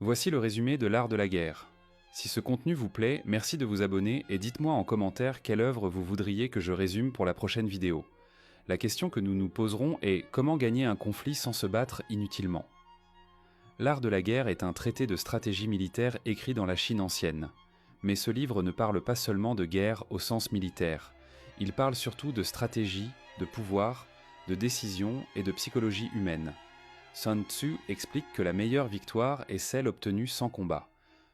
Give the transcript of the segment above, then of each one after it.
Voici le résumé de l'art de la guerre. Si ce contenu vous plaît, merci de vous abonner et dites-moi en commentaire quelle œuvre vous voudriez que je résume pour la prochaine vidéo. La question que nous nous poserons est comment gagner un conflit sans se battre inutilement. L'art de la guerre est un traité de stratégie militaire écrit dans la Chine ancienne. Mais ce livre ne parle pas seulement de guerre au sens militaire. Il parle surtout de stratégie, de pouvoir, de décision et de psychologie humaine. Sun Tzu explique que la meilleure victoire est celle obtenue sans combat.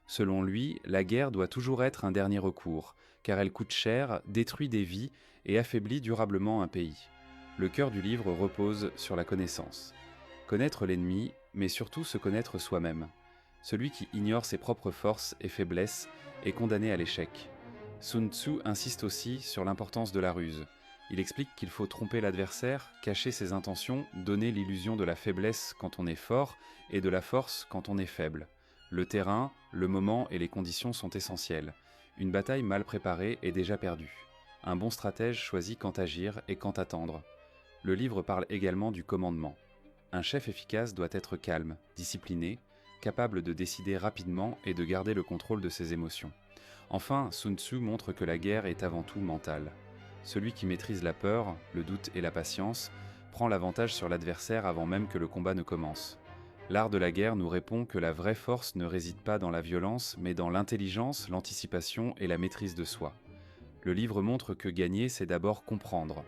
Selon lui, la guerre doit toujours être un dernier recours, car elle coûte cher, détruit des vies et affaiblit durablement un pays. Le cœur du livre repose sur la connaissance. Connaître l'ennemi, mais surtout se connaître soi-même. Celui qui ignore ses propres forces et faiblesses est condamné à l'échec. Sun Tzu insiste aussi sur l'importance de la ruse. Il explique qu'il faut tromper l'adversaire, cacher ses intentions, donner l'illusion de la faiblesse quand on est fort et de la force quand on est faible. Le terrain, le moment et les conditions sont essentiels. Une bataille mal préparée est déjà perdue. Un bon stratège choisit quand agir et quand attendre. Le livre parle également du commandement. Un chef efficace doit être calme, discipliné, capable de décider rapidement et de garder le contrôle de ses émotions. Enfin, Sun Tzu montre que la guerre est avant tout mentale. Celui qui maîtrise la peur, le doute et la patience prend l'avantage sur l'adversaire avant même que le combat ne commence. L'art de la guerre nous répond que la vraie force ne réside pas dans la violence, mais dans l'intelligence, l'anticipation et la maîtrise de soi. Le livre montre que gagner, c'est d'abord comprendre,